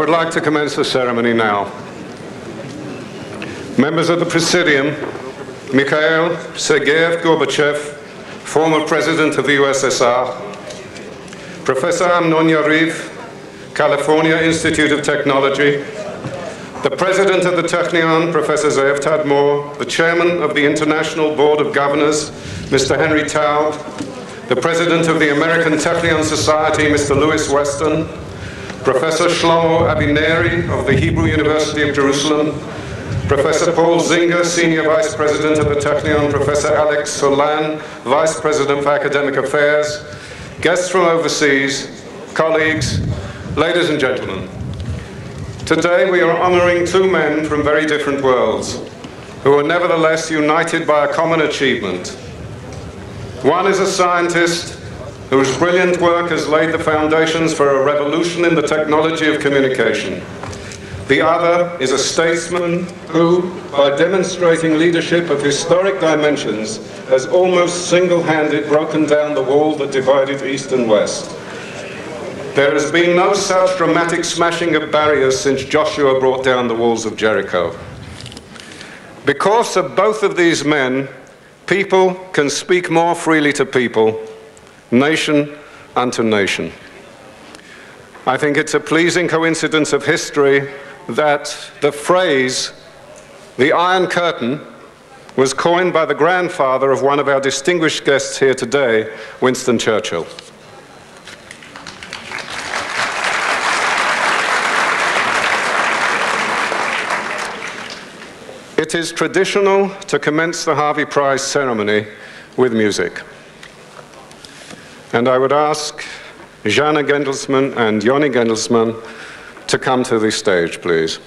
would like to commence the ceremony now. Members of the Presidium, Mikhail Sergeyev Gorbachev, former President of the USSR, Professor Amnon Yariv, California Institute of Technology, the President of the Technion, Professor Ze'ev Tadmor, the Chairman of the International Board of Governors, Mr. Henry Taub, the President of the American Technion Society, Mr. Louis Weston, Professor Shlomo Avineri of the Hebrew University of Jerusalem, Professor Paul Zinger, Senior Vice President of the Technion, Professor Alex Solan, Vice President for Academic Affairs, guests from overseas, colleagues, ladies and gentlemen. Today we are honoring two men from very different worlds, who are nevertheless united by a common achievement. One is a scientist whose brilliant work has laid the foundations for a revolution in the technology of communication. The other is a statesman who, by demonstrating leadership of historic dimensions, has almost single-handed broken down the wall that divided East and West. There has been no such dramatic smashing of barriers since Joshua brought down the walls of Jericho. Because of both of these men, people can speak more freely to people, nation unto nation. I think it's a pleasing coincidence of history that the phrase, the Iron Curtain, was coined by the grandfather of one of our distinguished guests here today, Winston Churchill. It is traditional to commence the Harvey Prize ceremony with music. And I would ask Jana Gendelsman and Yoni Gendelsman to come to the stage, please.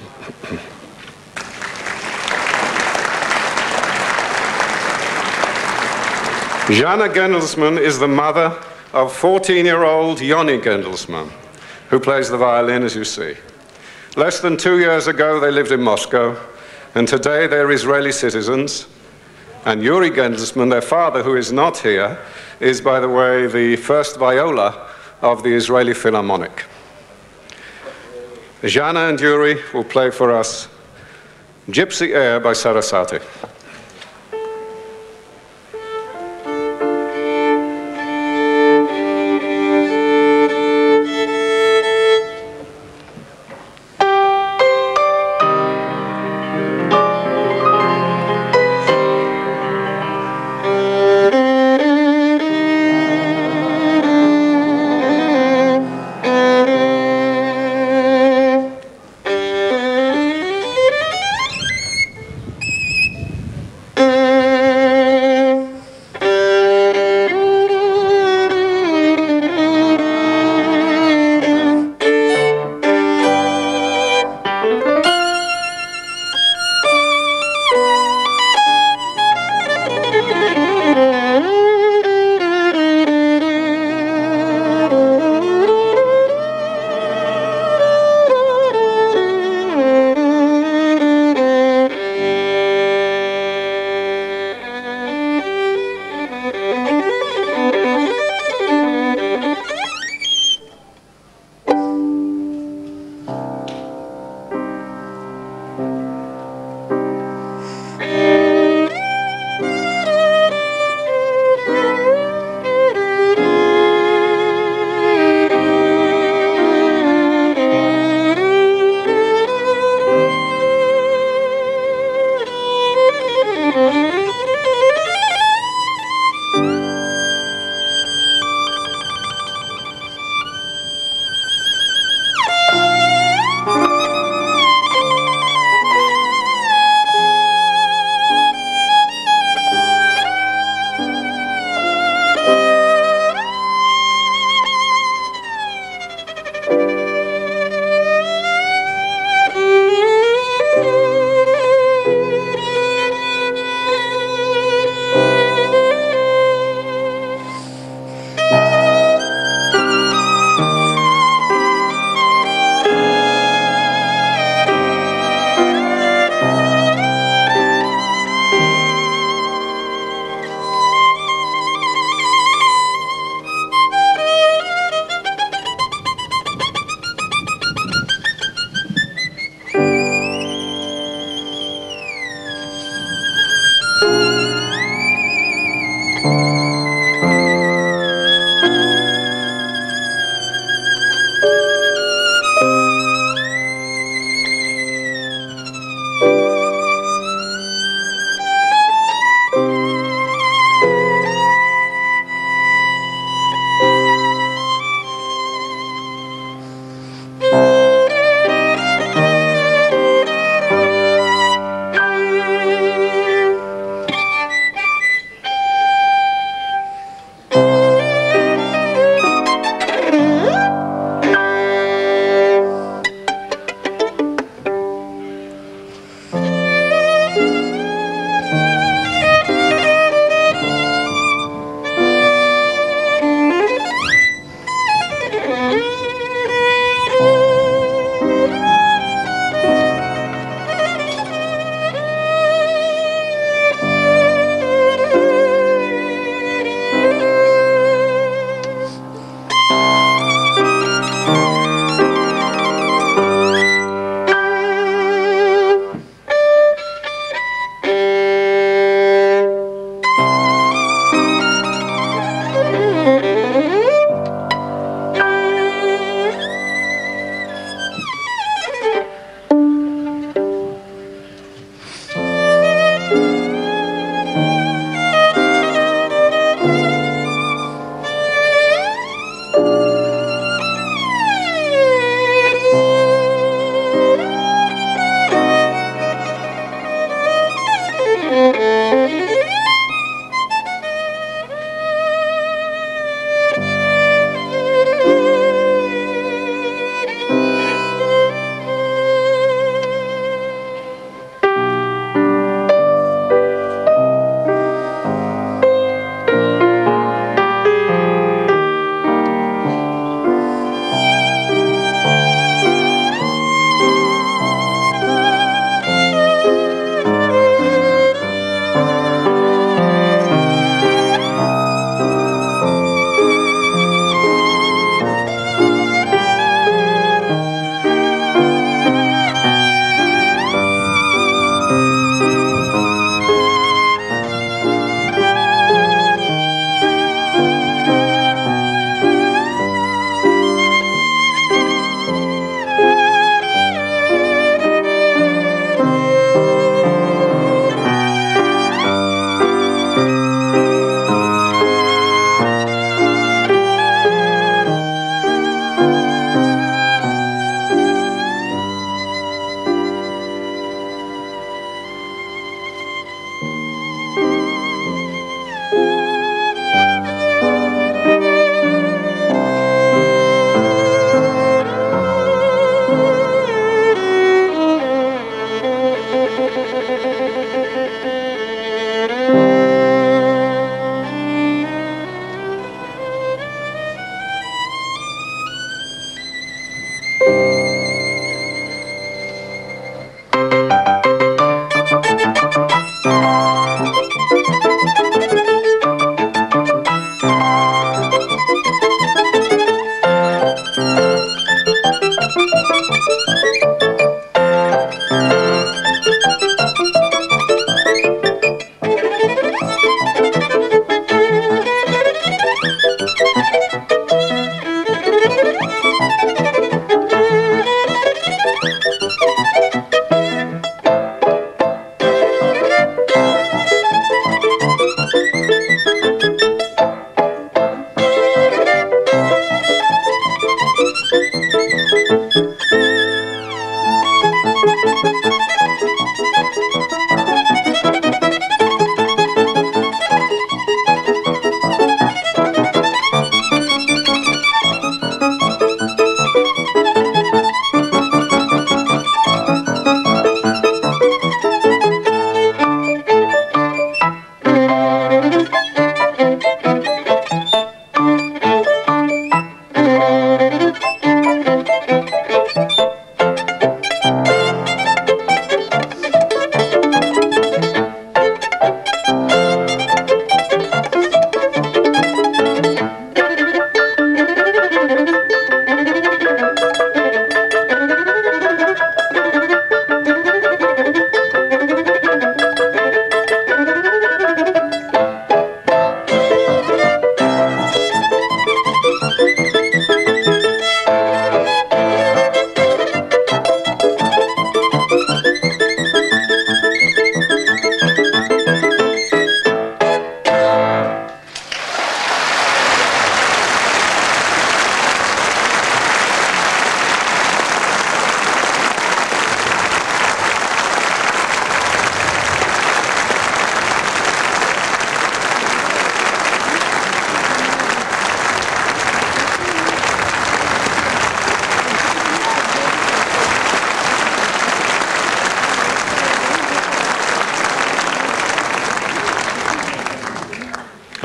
Jana Gendelsman is the mother of 14-year-old Yoni Gendelsman, who plays the violin, as you see. Less than 2 years ago, they lived in Moscow, and today they're Israeli citizens. And Yuri Gendelsman, their father, who is not here, is, by the way, the first viola of the Israeli Philharmonic. Jana and Yuri will play for us Gypsy Air by Sarasate.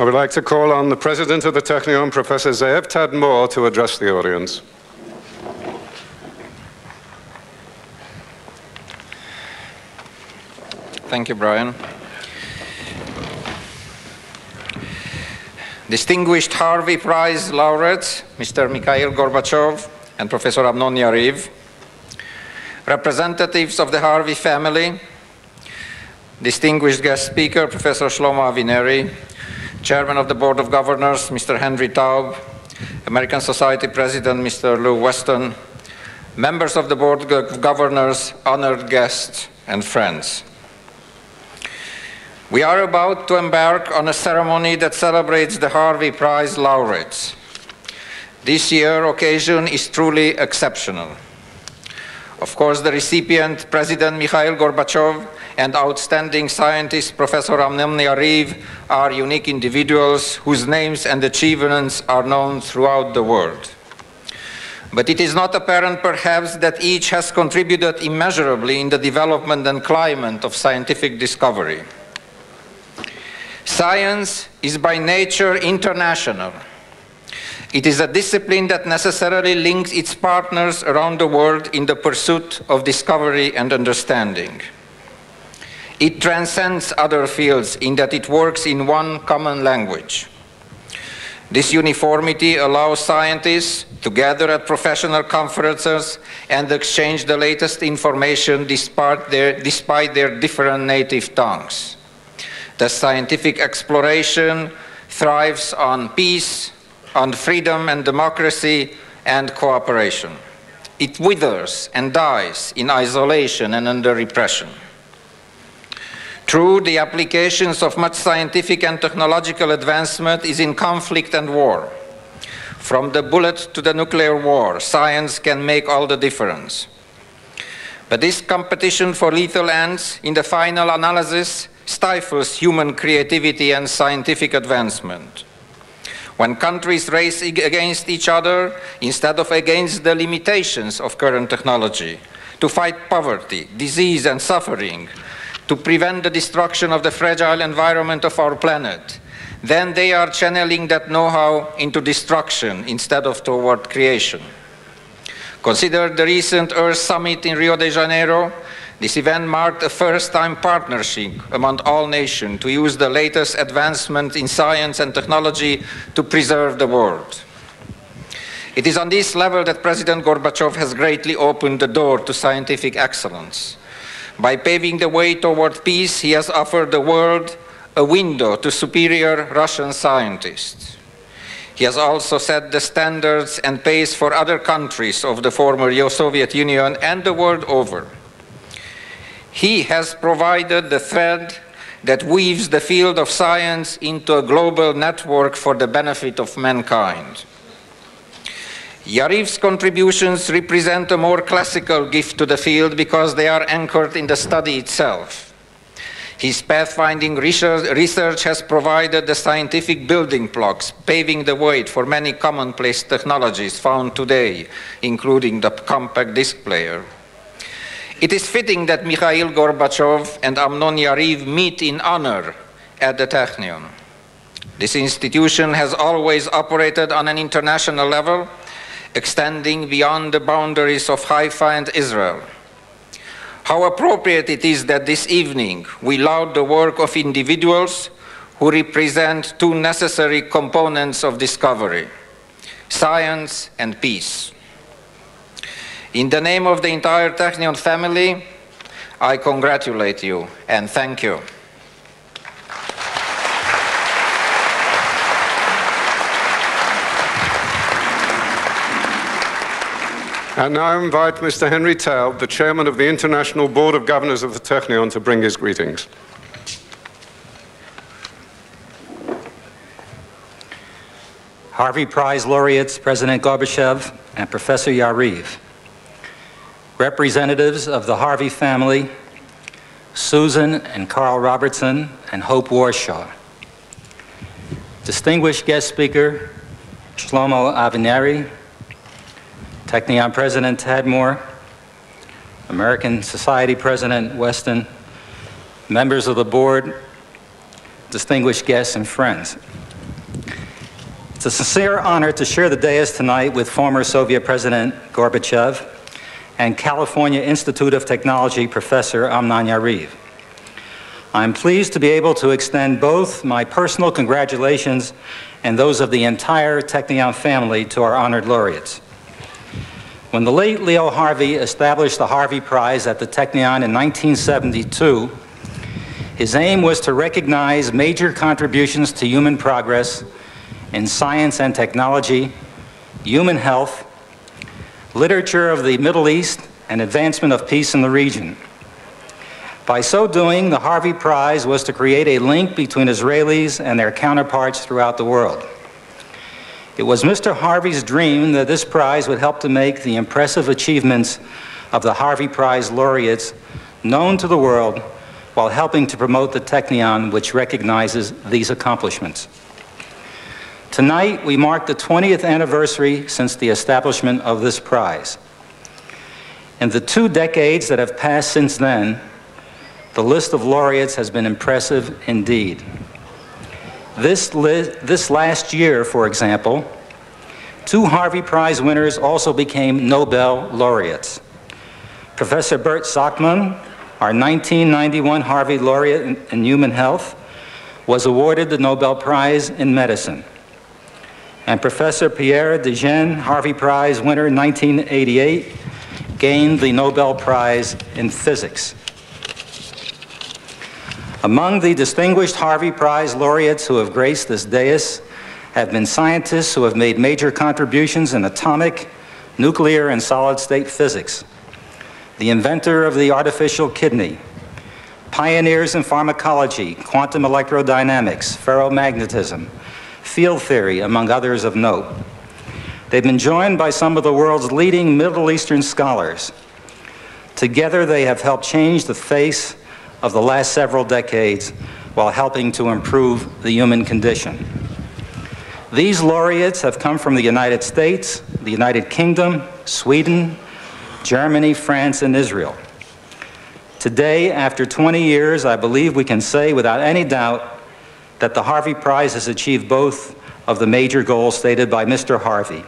I would like to call on the President of the Technion, Professor Zeev Tadmor, to address the audience. Thank you, Brian. Distinguished Harvey Prize laureates, Mr. Mikhail Gorbachev and Professor Amnon Yariv, representatives of the Harvey family, distinguished guest speaker, Professor Shlomo Avineri, Chairman of the Board of Governors, Mr. Henry Taub, American Society President, Mr. Lou Weston, members of the Board of Governors, honored guests, and friends. We are about to embark on a ceremony that celebrates the Harvey Prize laureates. This year's occasion is truly exceptional. Of course, the recipient, President Mikhail Gorbachev, and outstanding scientist Professor Amnon Yariv are unique individuals whose names and achievements are known throughout the world. But it is not apparent, perhaps, that each has contributed immeasurably in the development and climate of scientific discovery. Science is by nature international. It is a discipline that necessarily links its partners around the world in the pursuit of discovery and understanding. It transcends other fields in that it works in one common language. This uniformity allows scientists to gather at professional conferences and exchange the latest information despite their different native tongues. The scientific exploration thrives on peace, on freedom and democracy and cooperation. It withers and dies in isolation and under repression. True, the applications of much scientific and technological advancement is in conflict and war. From the bullet to the nuclear war, science can make all the difference. But this competition for lethal ends, in the final analysis, stifles human creativity and scientific advancement. When countries race against each other instead of against the limitations of current technology, to fight poverty, disease and suffering, to prevent the destruction of the fragile environment of our planet, then they are channeling that know-how into destruction instead of toward creation. Consider the recent Earth Summit in Rio de Janeiro. This event marked a first-time partnership among all nations to use the latest advancements in science and technology to preserve the world. It is on this level that President Gorbachev has greatly opened the door to scientific excellence. By paving the way toward peace, he has offered the world a window to superior Russian scientists. He has also set the standards and pace for other countries of the former Soviet Union and the world over. He has provided the thread that weaves the field of science into a global network for the benefit of mankind. Yariv's contributions represent a more classical gift to the field because they are anchored in the study itself. His pathfinding research has provided the scientific building blocks, paving the way for many commonplace technologies found today, including the compact disc player. It is fitting that Mikhail Gorbachev and Amnon Yariv meet in honor at the Technion. This institution has always operated on an international level, extending beyond the boundaries of Haifa and Israel. How appropriate it is that this evening we laud the work of individuals who represent two necessary components of discovery, science and peace. In the name of the entire Technion family, I congratulate you and thank you. And now I invite Mr. Henry Taub, the Chairman of the International Board of Governors of the Technion, to bring his greetings. Harvey Prize laureates President Gorbachev and Professor Yariv, representatives of the Harvey family, Susan and Carl Robertson and Hope Warshaw, distinguished guest speaker Shlomo Avineri, Technion President Tadmor, American Society President Weston, members of the board, distinguished guests and friends. It's a sincere honor to share the dais tonight with former Soviet President Gorbachev and California Institute of Technology Professor Amnon Yariv. I'm pleased to be able to extend both my personal congratulations and those of the entire Technion family to our honored laureates. When the late Leo Harvey established the Harvey Prize at the Technion in 1972, his aim was to recognize major contributions to human progress in science and technology, human health, literature of the Middle East, and advancement of peace in the region. By so doing, the Harvey Prize was to create a link between Israelis and their counterparts throughout the world. It was Mr. Harvey's dream that this prize would help to make the impressive achievements of the Harvey Prize laureates known to the world while helping to promote the Technion, which recognizes these accomplishments. Tonight, we mark the 20th anniversary since the establishment of this prize. In the 2 decades that have passed since then, the list of laureates has been impressive indeed. This last year, for example, 2 Harvey Prize winners also became Nobel laureates. Professor Bert Sackmann, our 1991 Harvey laureate in human health, was awarded the Nobel Prize in medicine. And Professor Pierre Dejean, Harvey Prize winner in 1988, gained the Nobel Prize in physics. Among the distinguished Harvey Prize laureates who have graced this dais have been scientists who have made major contributions in atomic, nuclear, and solid-state physics, the inventor of the artificial kidney, pioneers in pharmacology, quantum electrodynamics, ferromagnetism, field theory, among others of note. They've been joined by some of the world's leading Middle Eastern scholars. Together, they have helped change the face of the last several decades while helping to improve the human condition. These laureates have come from the United States, the United Kingdom, Sweden, Germany, France, and Israel. Today, after 20 years, I believe we can say without any doubt that the Harvey Prize has achieved both of the major goals stated by Mr. Harvey.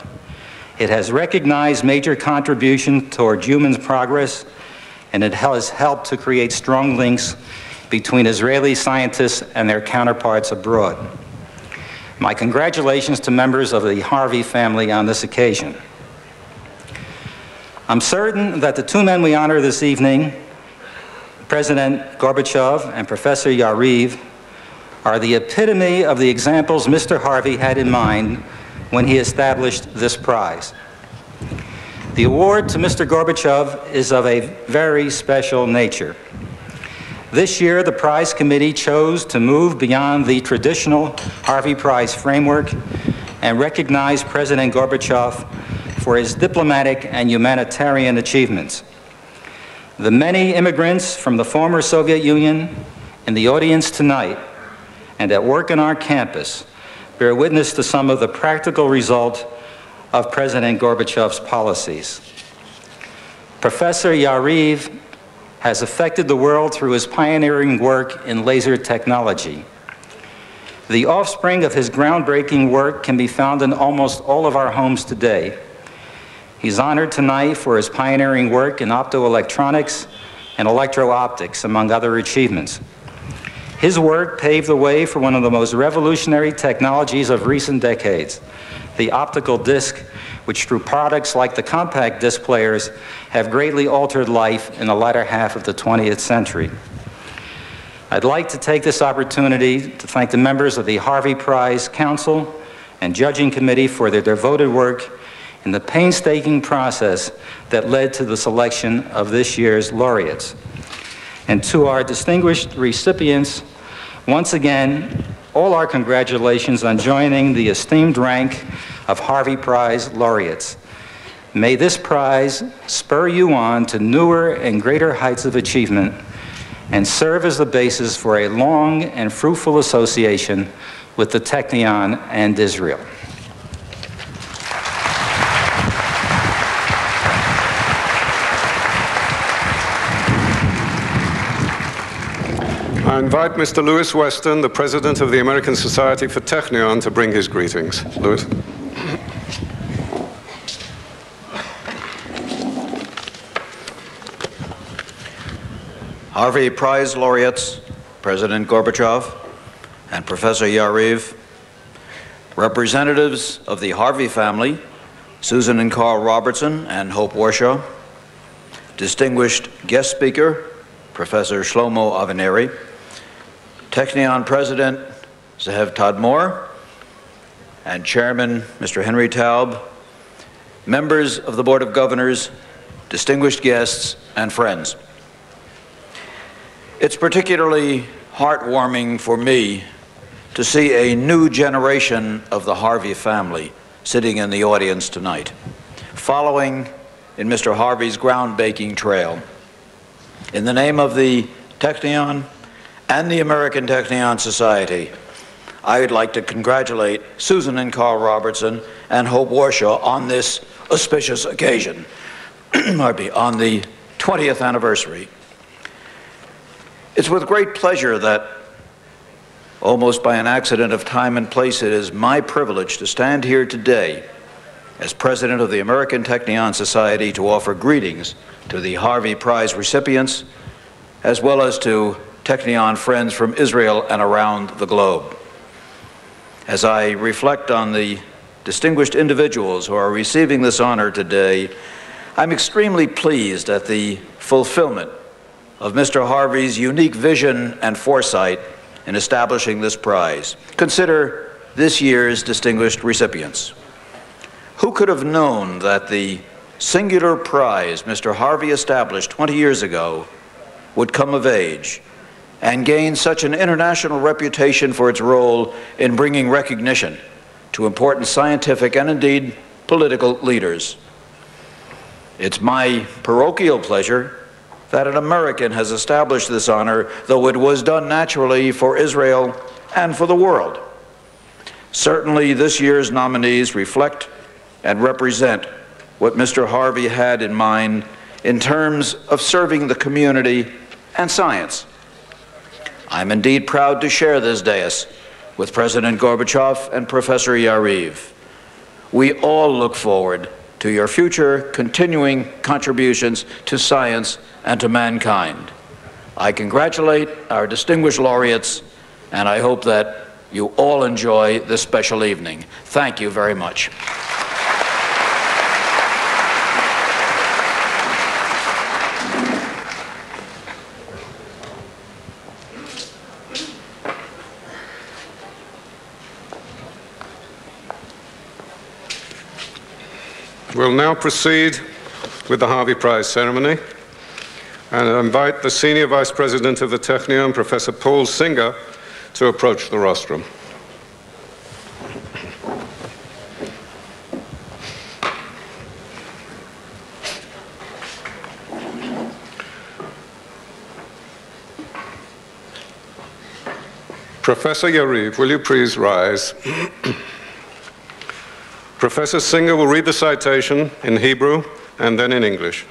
It has recognized major contribution toward human progress, and it has helped to create strong links between Israeli scientists and their counterparts abroad. My congratulations to members of the Harvey family on this occasion. I'm certain that the 2 men we honor this evening, President Gorbachev and Professor Yariv, are the epitome of the examples Mr. Harvey had in mind when he established this prize. The award to Mr. Gorbachev is of a very special nature. This year, the prize committee chose to move beyond the traditional Harvey Prize framework and recognize President Gorbachev for his diplomatic and humanitarian achievements. The many immigrants from the former Soviet Union in the audience tonight and at work on our campus bear witness to some of the practical results of President Gorbachev's policies. Professor Yariv has affected the world through his pioneering work in laser technology. The offspring of his groundbreaking work can be found in almost all of our homes today. He's honored tonight for his pioneering work in optoelectronics and electro-optics, among other achievements. His work paved the way for one of the most revolutionary technologies of recent decades, the optical disc, which through products like the compact disc players have greatly altered life in the latter half of the 20th century. I'd like to take this opportunity to thank the members of the Harvey Prize Council and Judging Committee for their devoted work in the painstaking process that led to the selection of this year's laureates. And to our distinguished recipients, once again, all our congratulations on joining the esteemed rank of Harvey Prize laureates. May this prize spur you on to newer and greater heights of achievement and serve as the basis for a long and fruitful association with the Technion and Israel. And invite Mr. Louis Weston, the President of the American Society for Technion, to bring his greetings. Louis. Harvey Prize laureates, President Gorbachev and Professor Yariv, representatives of the Harvey family, Susan and Carl Robertson and Hope Warshaw, distinguished guest speaker, Professor Shlomo Avineri, Technion President Zehev Tadmor, and Chairman Mr. Henry Taub, members of the Board of Governors, distinguished guests, and friends. It's particularly heartwarming for me to see a new generation of the Harvey family sitting in the audience tonight, following in Mr. Harvey's groundbreaking trail. In the name of the Technion and the American Technion Society, I would like to congratulate Susan and Carl Robertson and Hope Warshaw on this auspicious occasion, on the 20th anniversary. It's with great pleasure that, almost by an accident of time and place, it is my privilege to stand here today as President of the American Technion Society to offer greetings to the Harvey Prize recipients, as well as to Technion friends from Israel and around the globe. As I reflect on the distinguished individuals who are receiving this honor today, I'm extremely pleased at the fulfillment of Mr. Harvey's unique vision and foresight in establishing this prize. Consider this year's distinguished recipients. Who could have known that the singular prize Mr. Harvey established 20 years ago would come of age and gain such an international reputation for its role in bringing recognition to important scientific and indeed political leaders? It's my parochial pleasure that an American has established this honor, though it was done naturally for Israel and for the world. Certainly, this year's nominees reflect and represent what Mr. Harvey had in mind in terms of serving the community and science. I'm indeed proud to share this dais with President Gorbachev and Professor Yariv. We all look forward to your future continuing contributions to science and to mankind. I congratulate our distinguished laureates, and I hope that you all enjoy this special evening. Thank you very much. We'll now proceed with the Harvey Prize ceremony, and I invite the Senior Vice President of the Technion, Professor Paul Singer, to approach the rostrum. Professor Yariv, will you please rise? Professor Singer will read the citation in Hebrew and then in English.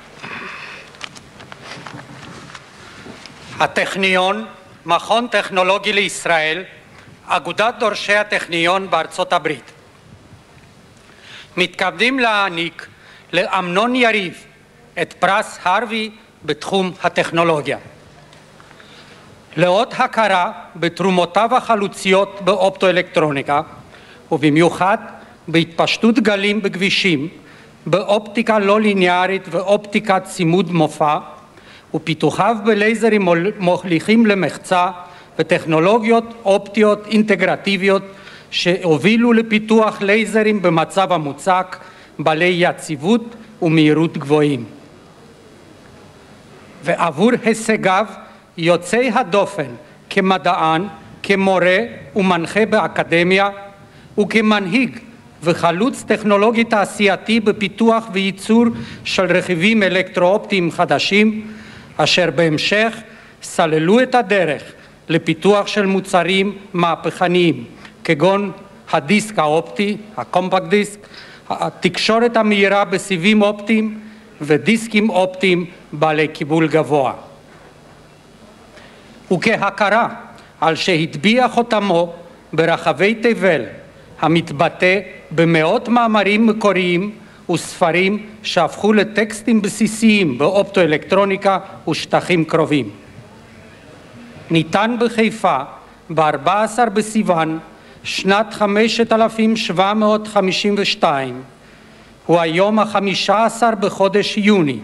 הטכניון, מכון טכנולוגי לישראל, אגודת דורשי הטכניון בארצות הברית. מתכבדים להעניק לאמנון יריב את פרס הרווי בתחום הטכנולוגיה. לאות הכרה בתרומותיו החלוציות באופטואלקטרוניקה, ובמיוחד בהתפשטות גלים בכבישים, באופטיקה לא ליניארית ואופטיקת צימוד מופע, ופיתוחיו בלייזרים מוליכים למחצה וטכנולוגיות אופטיות אינטגרטיביות שהובילו לפיתוח לייזרים במצב המוצק, בעלי יציבות ומהירות גבוהים. ועבור הישגיו יוצאי הדופן כמדען, כמורה ומנחה באקדמיה וכמנהיג וחלוץ טכנולוגי תעשייתי בפיתוח וייצור של רכיבים אלקטרואופטיים חדשים, אשר בהמשך סללו את הדרך לפיתוח של מוצרים מהפכניים, כגון הדיסק האופטי, הקומפקט דיסק, התקשורת המהירה בסיבים אופטיים ודיסקים אופטיים בעלי קיבול גבוה. וכהכרה על שהטביע חותמו ברחבי תבל, המתבטא במאות מאמרים מקוריים וספרים שהפכו לטקסטים בסיסיים באופטואלקטרוניקה ושטחים קרובים. ניתן בחיפה ב-14 בסיוון שנת 5752, הוא היום ה-15 בחודש יוני,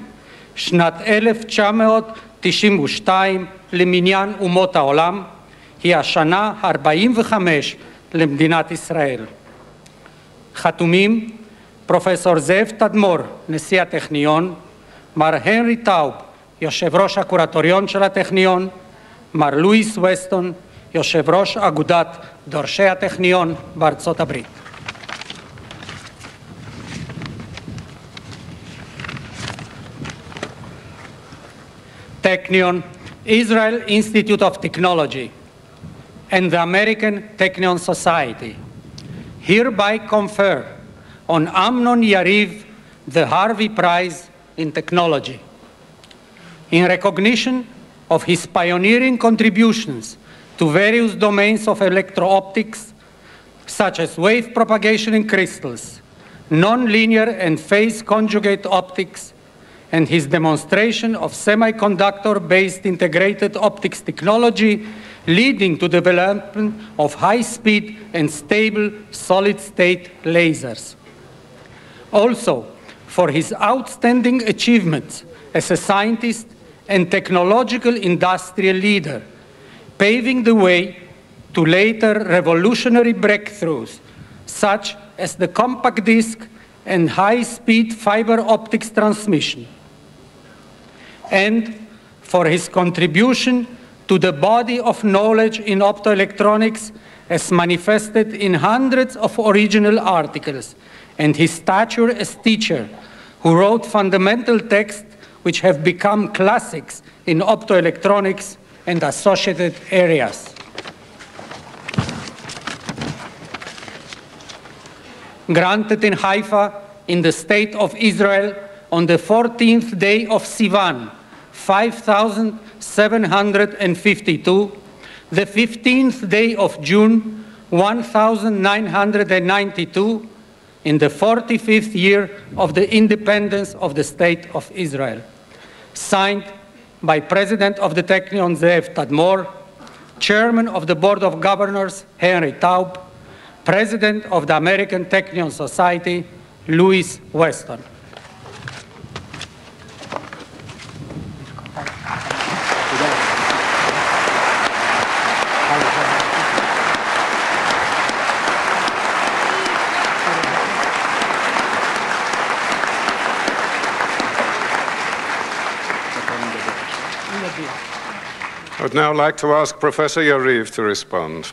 שנת 1992 למניין אומות העולם, היא השנה 45 למדינת ישראל. חתומים פרופסור זאב תדמור, נשיא הטכניון, מר הנרי טאוב, יושב ראש הקורטוריון של הטכניון, מר לואיס וסטון, יושב ראש אגודת דורשי הטכניון בארצות הברית. Technion, Israel Institute of Technology, and the American Technion Society hereby confer on Amnon Yariv the Harvey Prize in Technology. In recognition of his pioneering contributions to various domains of electro-optics, such as wave propagation in crystals, nonlinear and phase conjugate optics, and his demonstration of semiconductor-based integrated optics technology leading to development of high-speed and stable solid-state lasers. Also, for his outstanding achievements as a scientist and technological industrial leader, paving the way to later revolutionary breakthroughs, such as the compact disc and high-speed fiber optics transmission, and for his contribution to the body of knowledge in optoelectronics as manifested in hundreds of original articles, and his stature as teacher, who wrote fundamental texts which have become classics in optoelectronics and associated areas. Granted in Haifa, in the state of Israel, on the 14th day of Sivan, 5752, the 15th day of June, 1992, in the 45th year of the independence of the State of Israel. Signed by President of the Technion Zeev Tadmor, Chairman of the Board of Governors Henry Taub, President of the American Technion Society Louis Weston. I would now like to ask Professor Yariv to respond.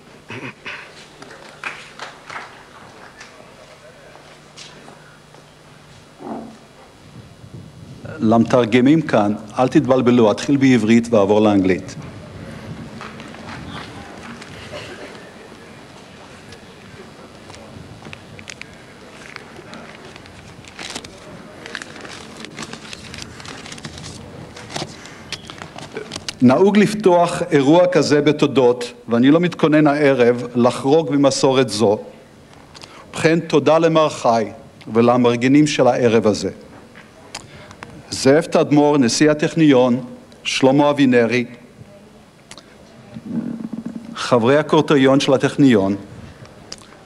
למתרגמים כאן, אל תתבלבלו, אתחיל בעברית ועבור לאנגלית. נהוג לפתוח אירוע כזה בתודות, ואני לא מתכונן הערב לחרוג ממסורת זו. ובכן, תודה למר חי ולמארגנים של הערב הזה. זאב תדמור, נשיא הטכניון, שלמה אבינרי, חברי הקורטוריון של הטכניון,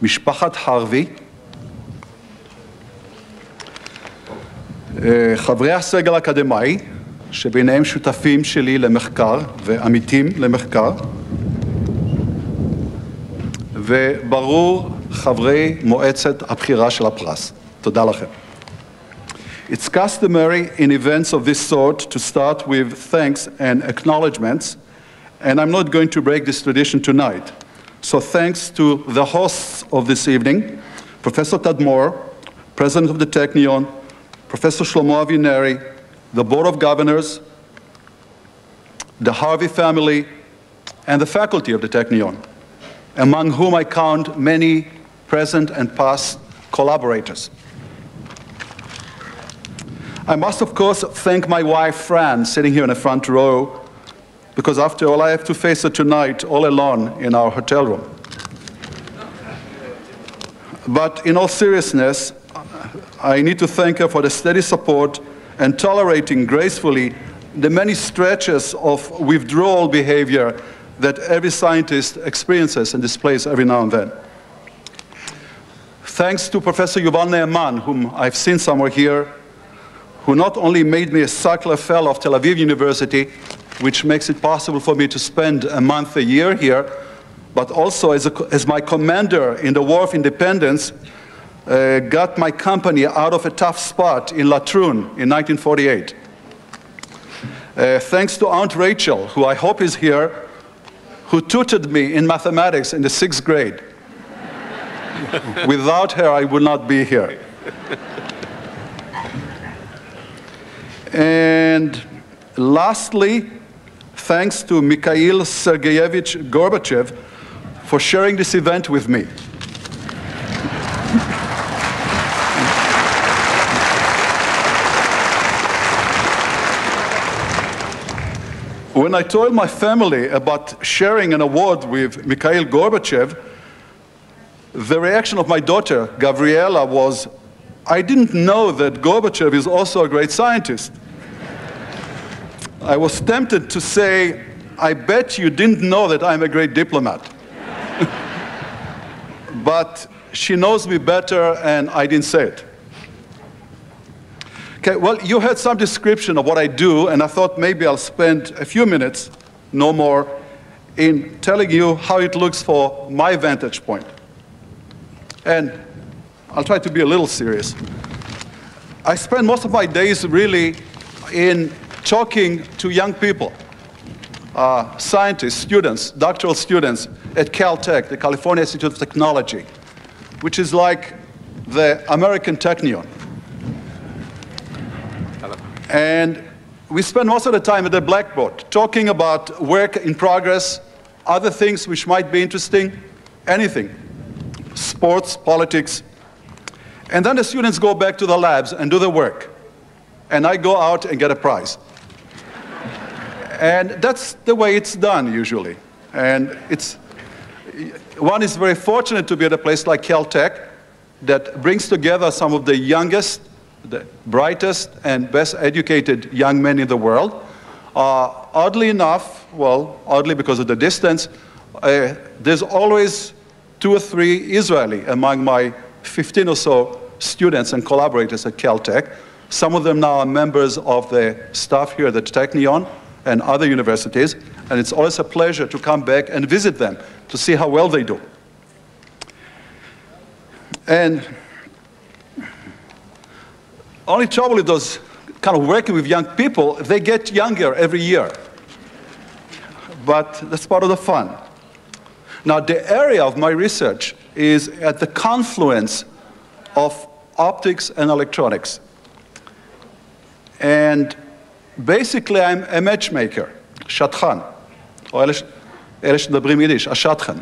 משפחת הרווי, חברי הסגל האקדמי, שביניהם שותפים שלי למחקר ועמיתים למחקר, וברור חברי מועצת הבחירה של הפרס. תודה לכם. It's customary in events of this sort to start with thanks and acknowledgements, and I'm not going to break this tradition tonight. So thanks to the hosts of this evening, Professor Tadmor, President of the Technion, Professor Shlomo Avineri, the Board of Governors, the Harvey family, and the faculty of the Technion, among whom I count many present and past collaborators. I must, of course, thank my wife, Fran, sitting here in the front row, because after all, I have to face it tonight all alone in our hotel room. But in all seriousness, I need to thank her for the steady support and tolerating gracefully the many stretches of withdrawal behavior that every scientist experiences and displays every now and then. Thanks to Professor Yuval Ne'eman, whom I've seen somewhere here, who not only made me a Sackler Fellow of Tel Aviv University, which makes it possible for me to spend a month a year here, but also as my commander in the War of Independence, got my company out of a tough spot in Latrun in 1948. Thanks to Aunt Rachel, who I hope is here, who tutored me in mathematics in the 6th grade. Without her, I would not be here. And lastly, thanks to Mikhail Sergeyevich Gorbachev for sharing this event with me. When I told my family about sharing an award with Mikhail Gorbachev, the reaction of my daughter, Gabriela, was, I didn't know that Gorbachev is also a great scientist. I was tempted to say, I bet you didn't know that I'm a great diplomat. But she knows me better, and I didn't say it. Okay, well, you had some description of what I do, and I thought maybe I'll spend a few minutes, no more, in telling you how it looks for my vantage point. And I'll try to be a little serious. I spend most of my days really in talking to young people, scientists, students, doctoral students at Caltech, the California Institute of Technology, which is like the American Technion. And we spend most of the time at the blackboard talking about work in progress, other things which might be interesting, anything, sports, politics. And then the students go back to the labs and do the work. And I go out and get a prize. And that's the way it's done usually. And one is very fortunate to be at a place like Caltech that brings together some of the youngest, the brightest and best educated young men in the world. Oddly enough, well, oddly because of the distance, there's always 2 or 3 Israeli among my 15 or so students and collaborators at Caltech. Some of them now are members of the staff here at the Technion and other universities, and it's always a pleasure to come back and visit them to see how well they do. And only trouble with those kind of working with young people, they get younger every year. But that's part of the fun. Now, the area of my research is at the confluence of optics and electronics. And basically, I'm a matchmaker, שטחן, או אלה שדברים יידיש, השטחן.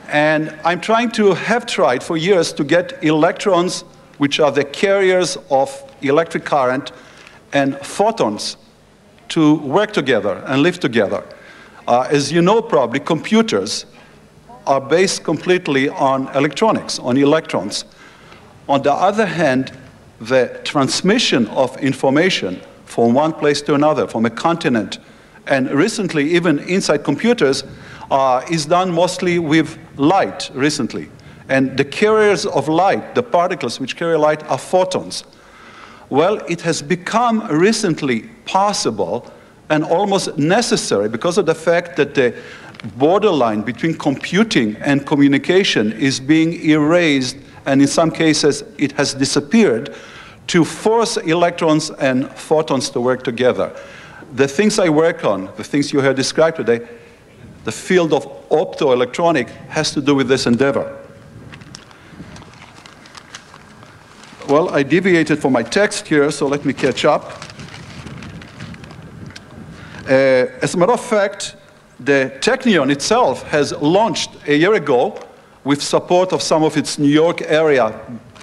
And I'm trying to, have tried for years to get electrons, which are the carriers of electric current, and photons to work together and live together. As you know probably, computers are based completely on electronics, on electrons. On the other hand, the transmission of information from one place to another, from a continent, and recently even inside computers, is done mostly with light recently. And the carriers of light, the particles which carry light, are photons. Well, it has become recently possible and almost necessary because of the fact that the borderline between computing and communication is being erased, and in some cases it has disappeared, to force electrons and photons to work together. The things I work on, the things you heard described today, the field of optoelectronic has to do with this endeavor. Well, I deviated from my text here, so let me catch up. As a matter of fact, the Technion itself has launched a year ago, with support of some of its New York area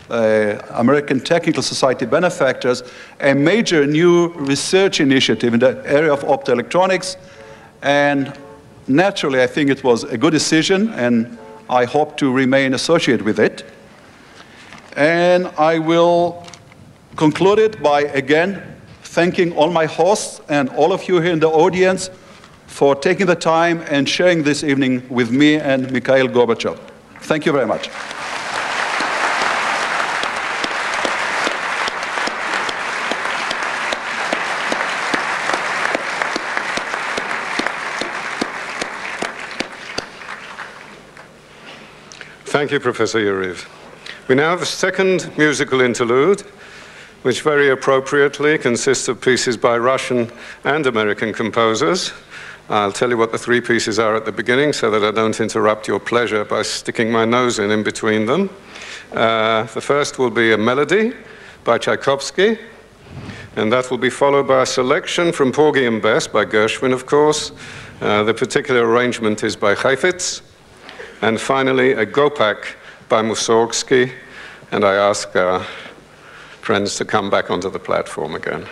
American Technical Society benefactors, a major new research initiative in the area of optoelectronics, And naturally, I think it was a good decision, and I hope to remain associated with it. And I will conclude it by, again, thanking all my hosts and all of you here in the audience for taking the time and sharing this evening with me and Mikhail Gorbachev. Thank you very much. Thank you, Professor Yariv. We now have a second musical interlude, which very appropriately consists of pieces by Russian and American composers. I'll tell you what the three pieces are at the beginning so that I don't interrupt your pleasure by sticking my nose in between them. The first will be a melody by Tchaikovsky, and that will be followed by a selection from Porgy and Bess by Gershwin, of course. The particular arrangement is by Heifetz. And finally, a Gopak by Mussorgsky, and I ask our friends to come back onto the platform again.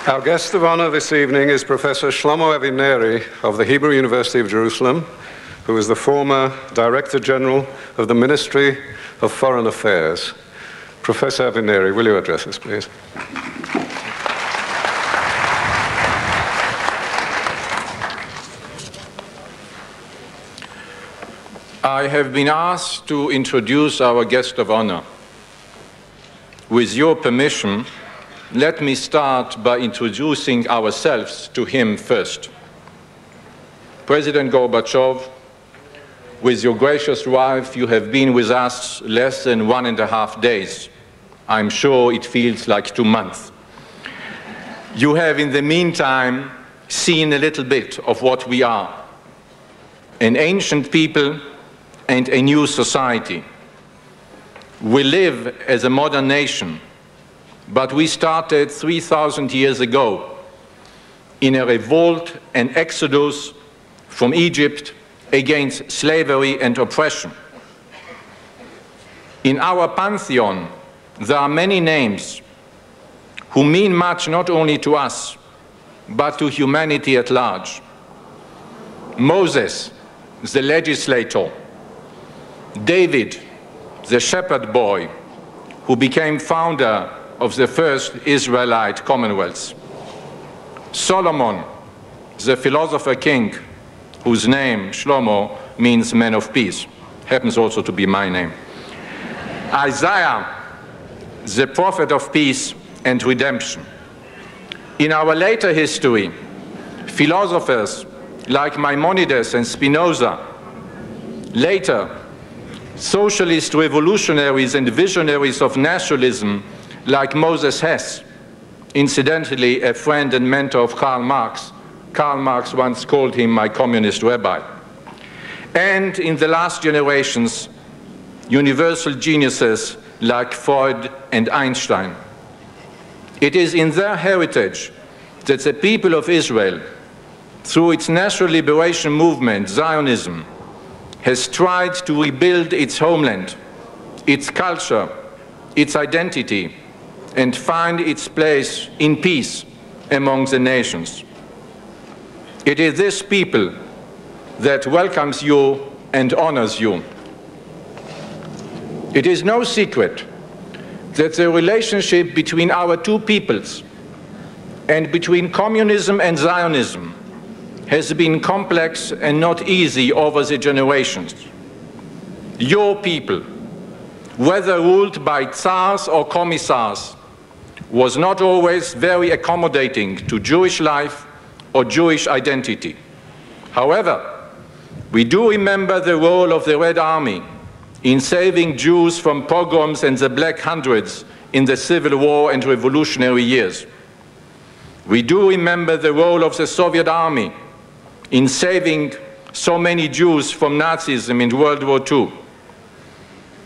Our guest of honor this evening is Professor Shlomo Avineri of the Hebrew University of Jerusalem, who is the former Director General of the Ministry of Foreign Affairs. Professor Avineri, will you address us, please? I have been asked to introduce our guest of honor. With your permission, let me start by introducing ourselves to him first. President Gorbachev, with your gracious wife, you have been with us less than 1.5 days. I'm sure it feels like 2 months. You have, in the meantime, seen a little bit of what we are: an ancient people and a new society. We live as a modern nation, but we started 3,000 years ago in a revolt and exodus from Egypt against slavery and oppression. In our pantheon, there are many names who mean much not only to us, but to humanity at large. Moses, the legislator; David, the shepherd boy, who became founder of the first Israelite Commonwealth; Solomon, the philosopher king, whose name, Shlomo, means man of peace, happens also to be my name; Isaiah, the prophet of peace and redemption. In our later history, philosophers like Maimonides and Spinoza; later, socialist revolutionaries and visionaries of nationalism like Moses Hess, incidentally a friend and mentor of Karl Marx. Karl Marx once called him my communist rabbi. And in the last generations, universal geniuses like Freud and Einstein. It is in their heritage that the people of Israel, through its national liberation movement, Zionism, has tried to rebuild its homeland, its culture, its identity, and find its place in peace among the nations. It is this people that welcomes you and honors you. It is no secret that the relationship between our two peoples and between communism and Zionism has been complex and not easy over the generations. Your people, whether ruled by tsars or commissars, was not always very accommodating to Jewish life or Jewish identity. However, we do remember the role of the Red Army in saving Jews from pogroms and the Black Hundreds in the Civil War and revolutionary years. We do remember the role of the Soviet Army in saving so many Jews from Nazism in World War II.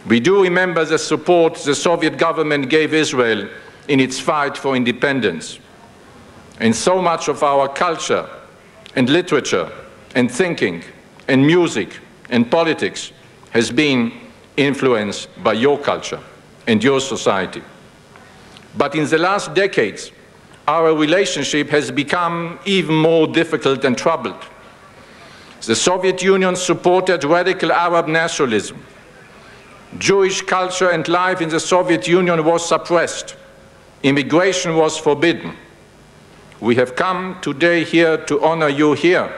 We do remember the support the Soviet government gave Israel in its fight for independence. And so much of our culture and literature and thinking and music and politics has been influenced by your culture and your society. But in the last decades, our relationship has become even more difficult and troubled. The Soviet Union supported radical Arab nationalism. Jewish culture and life in the Soviet Union was suppressed. Immigration was forbidden. We have come today here to honor you here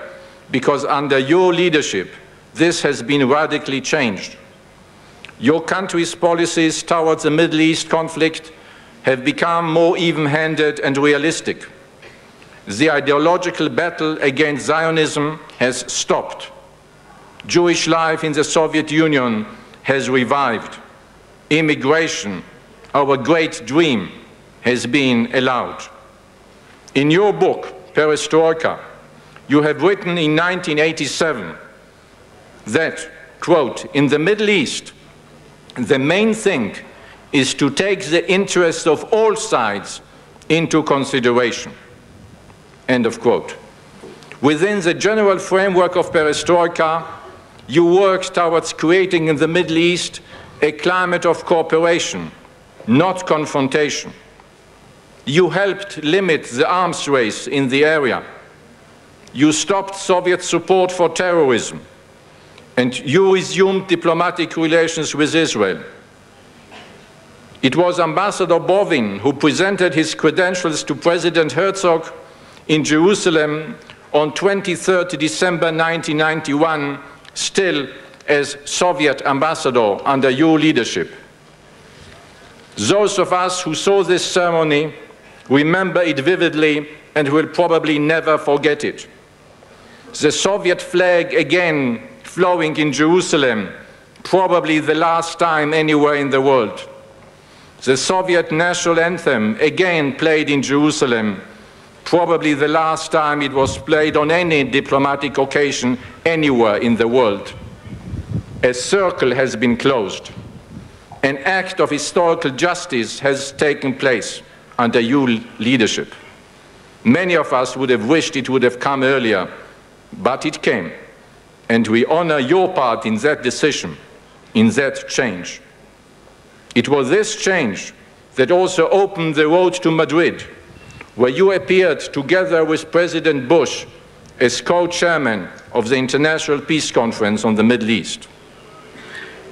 because under your leadership, this has been radically changed. Your country's policies towards the Middle East conflict have become more even-handed and realistic. The ideological battle against Zionism has stopped. Jewish life in the Soviet Union has revived. Immigration, our great dream, has been allowed. In your book, Perestroika, you have written in 1987 that, quote, in the Middle East, the main thing is to take the interests of all sides into consideration, end of quote. Within the general framework of Perestroika, you worked towards creating in the Middle East a climate of cooperation, not confrontation. You helped limit the arms race in the area. You stopped Soviet support for terrorism. And you resumed diplomatic relations with Israel. It was Ambassador Bovin who presented his credentials to President Herzog in Jerusalem on 23rd December 1991, still as Soviet ambassador under your leadership. Those of us who saw this ceremony remember it vividly and will probably never forget it. The Soviet flag again flowing in Jerusalem, probably the last time anywhere in the world. The Soviet national anthem again played in Jerusalem, probably the last time it was played on any diplomatic occasion anywhere in the world. A circle has been closed. An act of historical justice has taken place under your leadership. Many of us would have wished it would have come earlier, but it came. And we honor your part in that decision, in that change. It was this change that also opened the road to Madrid, where you appeared together with President Bush as co-chairman of the International Peace Conference on the Middle East.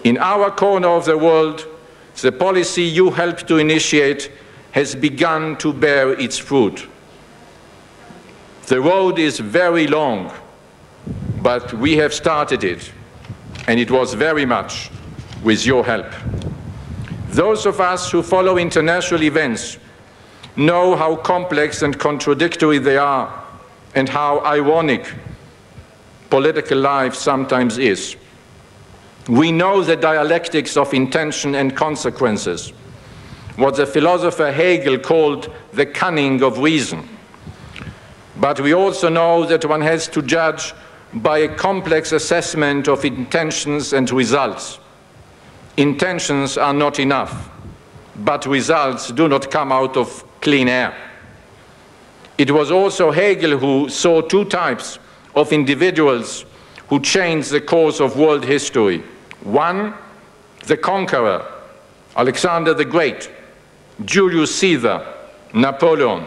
In our corner of the world, the policy you helped to initiate has begun to bear its fruit. The road is very long, but we have started it, and it was very much with your help. Those of us who follow international events know how complex and contradictory they are, and how ironic political life sometimes is. We know the dialectics of intention and consequences, what the philosopher Hegel called the cunning of reason. But we also know that one has to judge by a complex assessment of intentions and results. Intentions are not enough, but results do not come out of clean air. It was also Hegel who saw two types of individuals who changed the course of world history. One, the conqueror, Alexander the Great, Julius Caesar, Napoleon.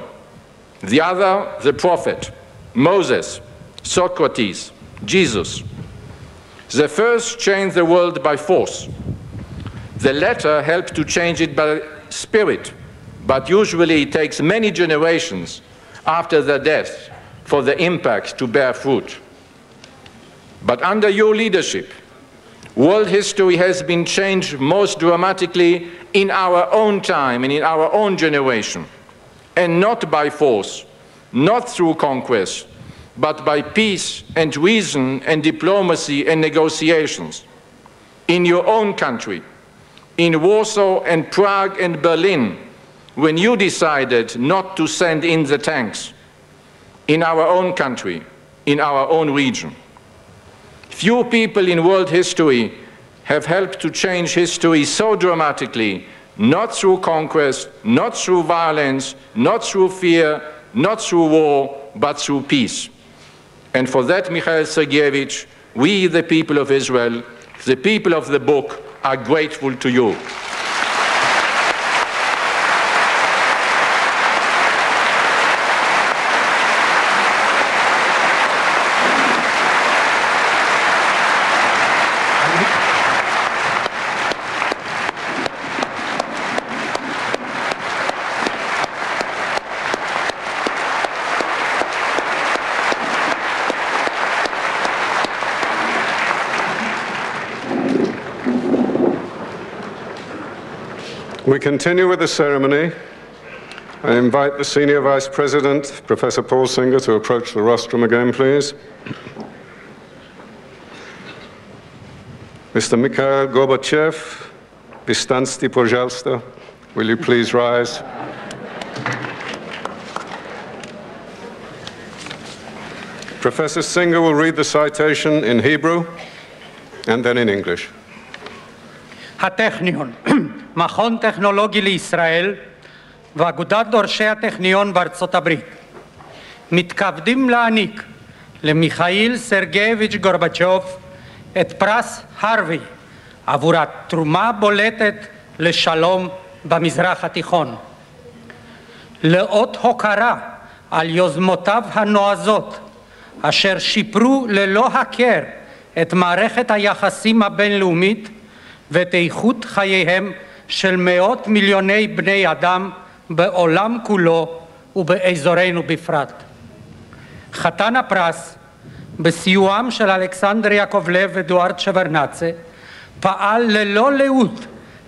The other, the prophet, Moses, Socrates, Jesus. The first changed the world by force. The latter helped to change it by spirit, but usually it takes many generations after their death for the impact to bear fruit. But under your leadership, world history has been changed most dramatically in our own time and in our own generation, and not by force, not through conquest, but by peace and reason and diplomacy and negotiations. In your own country, in Warsaw and Prague and Berlin, when you decided not to send in the tanks. In our own country, in our own region. Few people in world history have helped to change history so dramatically, not through conquest, not through violence, not through fear, not through war, but through peace. And for that, Mikhail Sergeyevich, we, the people of Israel, the people of the book, are grateful to you. We continue with the ceremony. I invite the Senior Vice President, Professor Paul Singer, to approach the rostrum again, please. Mr. Mikhail Gorbachev, встаньте, пожалуйста. Will you please rise? Professor Singer will read the citation in Hebrew and then in English. הטכניון, מכון טכנולוגי לישראל ואגודת דורשי הטכניון בארצות הברית מתכבדים להעניק למיכאיל סרגייביץ' גורבצ'וב את פרס הרווי עבור התרומה בולטת לשלום במזרח התיכון. לאות הוקרה על יוזמותיו הנועזות, אשר שיפרו ללא הכר את מערכת היחסים הבינלאומית ואת איכות חייהם של מאות מיליוני בני אדם בעולם כולו ובאזורנו בפרט. חתן הפרס, בסיועם של אלכסנדר יעקובלב ואדוארד שוורנצה, פעל ללא לאות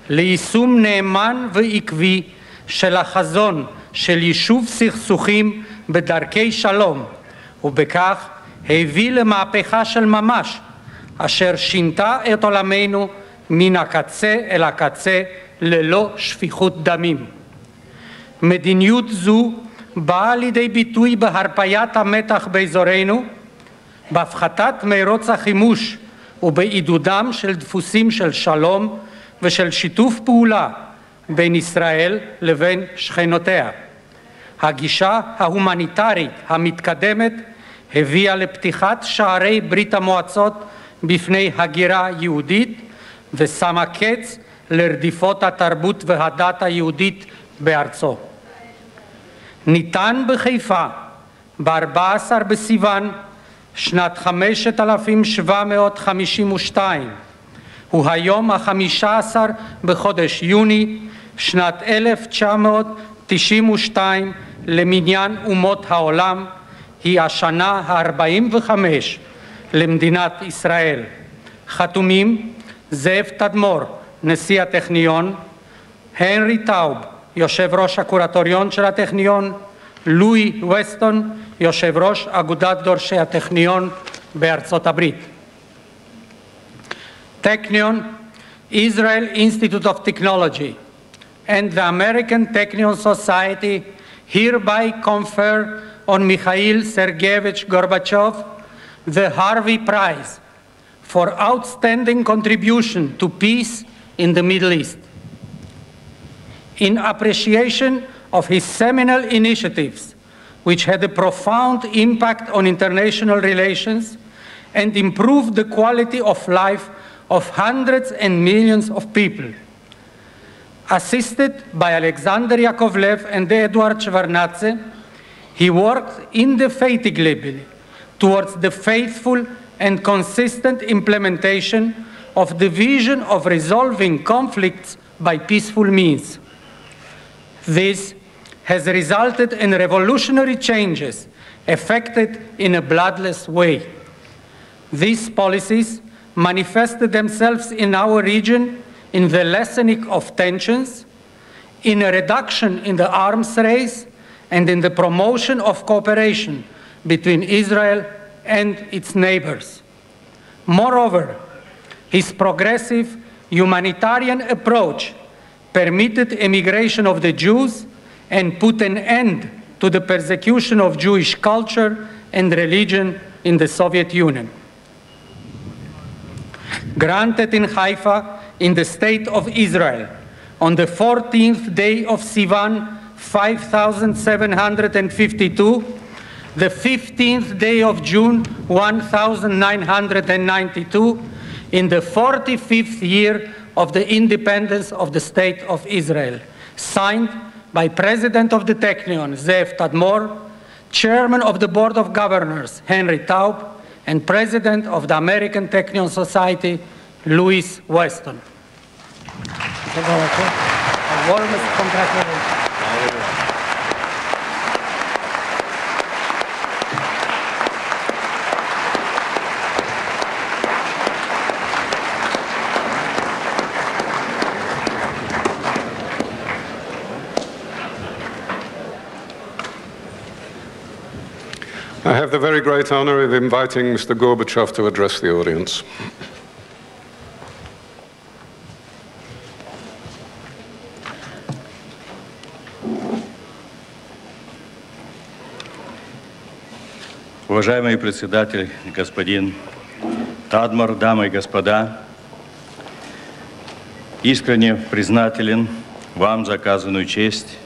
ליישום נאמן ועקבי של החזון של יישוב סכסוכים בדרכי שלום, ובכך הביא למהפכה של ממש, אשר שינתה את עולמנו מן הקצה אל הקצה ללא שפיכות דמים. מדיניות זו באה לידי ביטוי בהרפיית המתח באזורנו, בהפחתת מרוץ החימוש ובעידודם של דפוסים של שלום ושל שיתוף פעולה בין ישראל לבין שכנותיה. הגישה ההומניטרית המתקדמת הביאה לפתיחת שערי ברית המועצות בפני הגירה יהודית ושמה קץ לרדיפות התרבות והדת היהודית בארצו. ניתן בחיפה ב-14 בסיוון שנת 5752, הוא היום ה-15 בחודש יוני שנת 1992 למניין אומות העולם, היא השנה ה-45 למדינת ישראל. חתומים זאב תדמור, נשיא הטכניון, הנרי טאוב, יושב ראש הקורטוריון של הטכניון, לואי וסטון, יושב ראש אגודת דורשי הטכניון בארצות הברית. Technion, Israel Institute of Technology, and the American Technion Society hereby confer on Mikhail Sergeyevich Gorbachev the Harvey Prize for outstanding contribution to peace in the Middle East. In appreciation of his seminal initiatives, which had a profound impact on international relations and improved the quality of life of hundreds and millions of people. Assisted by Alexander Yakovlev and Eduard Shevardnadze, he worked indefatigably towards the faithful and consistent implementation of the vision of resolving conflicts by peaceful means. This has resulted in revolutionary changes effected in a bloodless way. These policies manifested themselves in our region in the lessening of tensions, in a reduction in the arms race, and in the promotion of cooperation between Israel and its neighbors. Moreover, his progressive humanitarian approach permitted immigration of the Jews and put an end to the persecution of Jewish culture and religion in the Soviet Union. Granted in Haifa, in the state of Israel, on the 14th day of Sivan, 5752, the 15th day of June, 1992, in the 45th year of the independence of the State of Israel, signed by President of the Technion, Zeev Tadmor, Chairman of the Board of Governors, Henry Taub, and President of the American Technion Society, Louis Weston. Our warmest congratulations. I have the very great honor of inviting Mr. Gorbachev to address the audience. Уважаемый председатель, господин Тадмор, дамы и господа, искренне признателен вам за оказанную честь,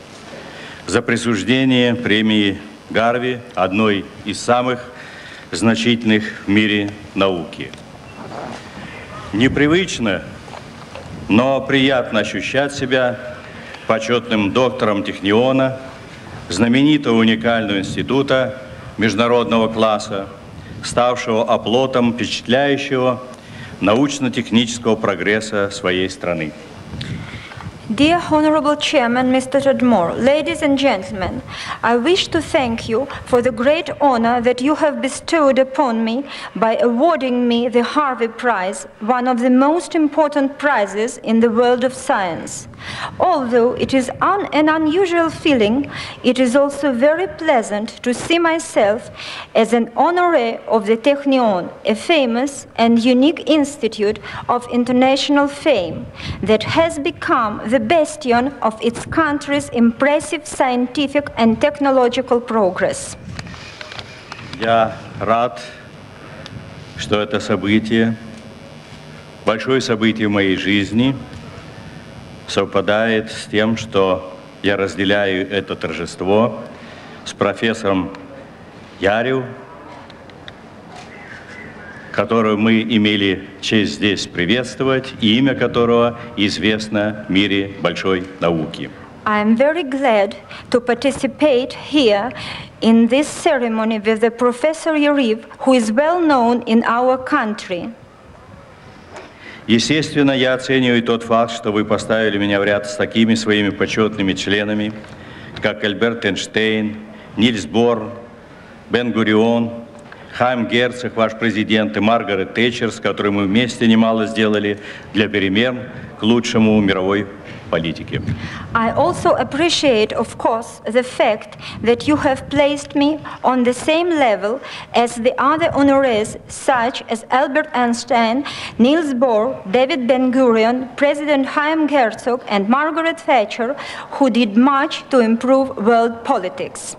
за присуждение премии Гарви, одной из самых значительных в мире науки. Непривычно, но приятно ощущать себя почетным доктором Техниона, знаменитого уникального института международного класса, ставшего оплотом впечатляющего научно-технического прогресса своей страны. Dear Honorable Chairman, Mr. Tadmor, ladies and gentlemen, I wish to thank you for the great honor that you have bestowed upon me by awarding me the Harvey Prize, one of the most important prizes in the world of science. Although it is an unusual feeling, it is also very pleasant to see myself as an honoree of the Technion, a famous and unique institute of international fame that has become the bastion of its country's impressive scientific and technological progress. Я рад, что это событие, большое событие в моей жизни, совпадает с тем, что я разделяю это торжество с профессором Ярев, которого мы имели честь здесь приветствовать, и имя которого известно в мире большой науки. I am very glad to participate here in this ceremony with the Professor Yariv, who is well known in our country. Естественно, я оцениваю тот факт, что вы поставили меня в ряд с такими своими почетными членами, как Альберт Эйнштейн, Нильс Бор, Бен-Гурион, Хайм Герцог, ваш президент, и Маргарет Тэтчер, с которой мы вместе немало сделали для перемен к лучшему в мировой политике. I also appreciate, of course, the fact that you have placed me on the same level as the other honorees, such as Albert Einstein, Niels Bohr, David Ben-Gurion, President Chaim Herzog, and Margaret Thatcher, who did much to improve world politics.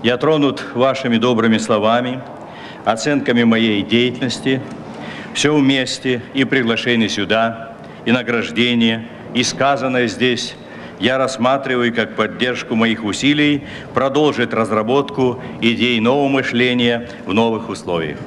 Я тронут вашими добрыми словами, оценками моей деятельности, все вместе, и приглашение сюда, и награждение, и сказанное здесь, я рассматриваю как поддержку моих усилий продолжить разработку идей нового мышления в новых условиях.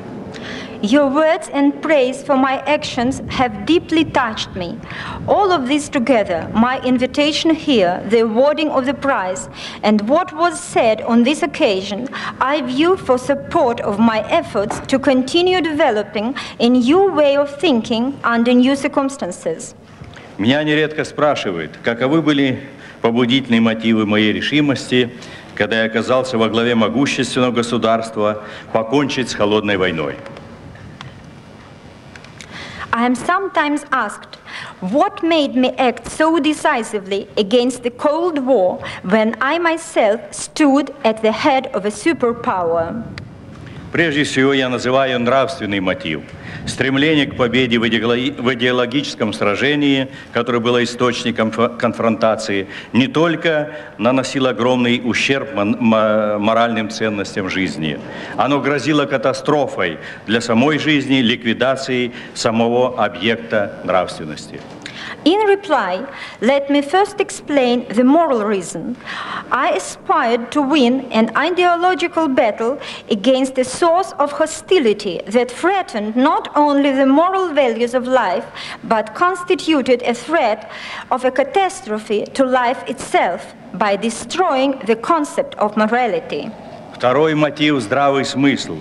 Your words and praise for my actions have deeply touched me. All of this together, my invitation here, the awarding of the prize, and what was said on this occasion, I view for support of my efforts to continue developing a new way of thinking under new circumstances. Меня нередко спрашивают, каковы были побудительные мотивы моей решимости, когда я оказался во главе могущественного государства, покончить с холодной войной. I am sometimes asked, what made me act so decisively against the Cold War when I myself stood at the head of a superpower? Прежде всего, я называю нравственный мотив. Стремление к победе в идеологическом сражении, которое было источником конфронтации, не только наносило огромный ущерб моральным ценностям жизни. Оно грозило катастрофой для самой жизни, ликвидацией самого объекта нравственности. In reply, let me first explain the moral reason. I aspired to win an ideological battle against a source of hostility that threatened not only the moral values of life, but constituted a threat of a catastrophe to life itself by destroying the concept of morality. Второй мотив – здравый смысл.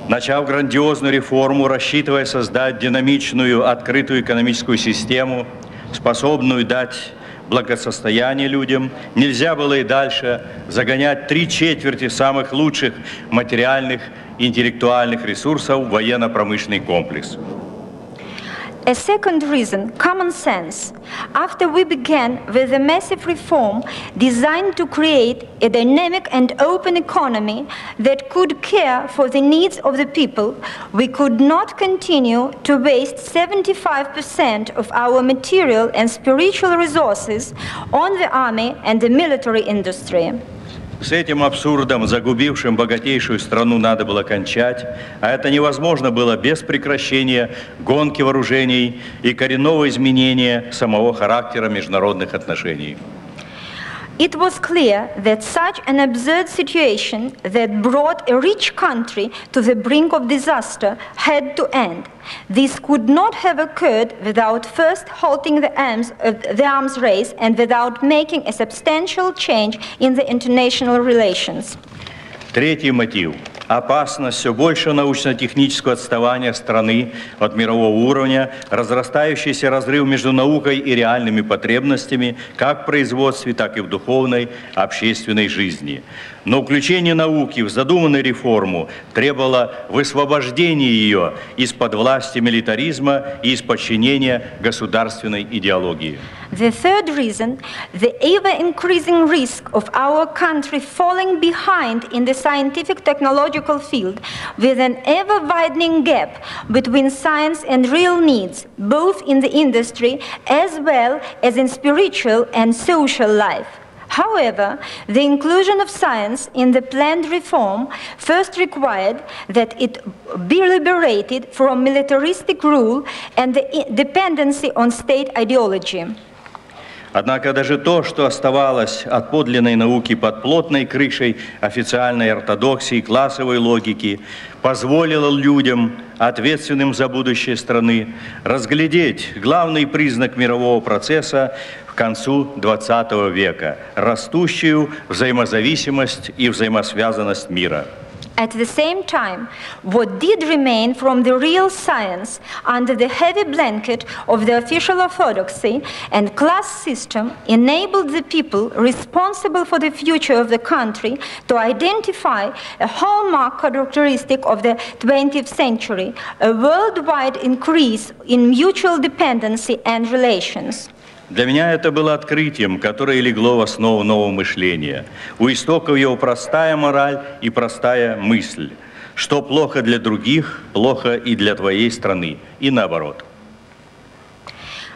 Начав грандиозную реформу, рассчитывая создать динамичную, открытую экономическую систему, способную дать благосостояние людям, нельзя было и дальше загонять 3/4 самых лучших материальных и интеллектуальных ресурсов в военно-промышленный комплекс. A second reason, common sense. After we began with a massive reform designed to create a dynamic and open economy that could care for the needs of the people, we could not continue to waste 75% of our material and spiritual resources on the army and the military industry. С этим абсурдом, загубившим богатейшую страну, надо было кончать, а это невозможно было без прекращения гонки вооружений и коренного изменения самого характера международных отношений. It was clear that such an absurd situation that brought a rich country to the brink of disaster had to end. This could not have occurred without first halting the arms race and without making a substantial change in the international relations. Третий мотив – опасность все большего научно-технического отставания страны от мирового уровня, разрастающийся разрыв между наукой и реальными потребностями как в производстве, так и в духовной, общественной жизни. Но включение науки в задуманную реформу требовало высвобождения ее из-под власти милитаризма и из подчинения государственной идеологии. The third reason, the ever-increasing risk of our country falling behind in the scientific technological field with an ever-widening gap between science and real needs, both in the industry as well as in spiritual and social life. However, the inclusion of science in the planned reform first required that it be liberated from militaristic rule and the dependency on state ideology. Однако даже то, что оставалось от подлинной науки под плотной крышей официальной ортодоксии, классовой логики, позволило людям, ответственным за будущее страны, разглядеть главный признак мирового процесса к концу XX века – растущую взаимозависимость и взаимосвязанность мира. At the same time, what did remain from the real science under the heavy blanket of the official orthodoxy and class system enabled the people responsible for the future of the country to identify a hallmark characteristic of the 20th century, a worldwide increase in mutual dependency and relations. Для меня это было открытием, которое легло в основу нового мышления. У истоков его простая мораль и простая мысль. Что плохо для других, плохо и для твоей страны, и наоборот.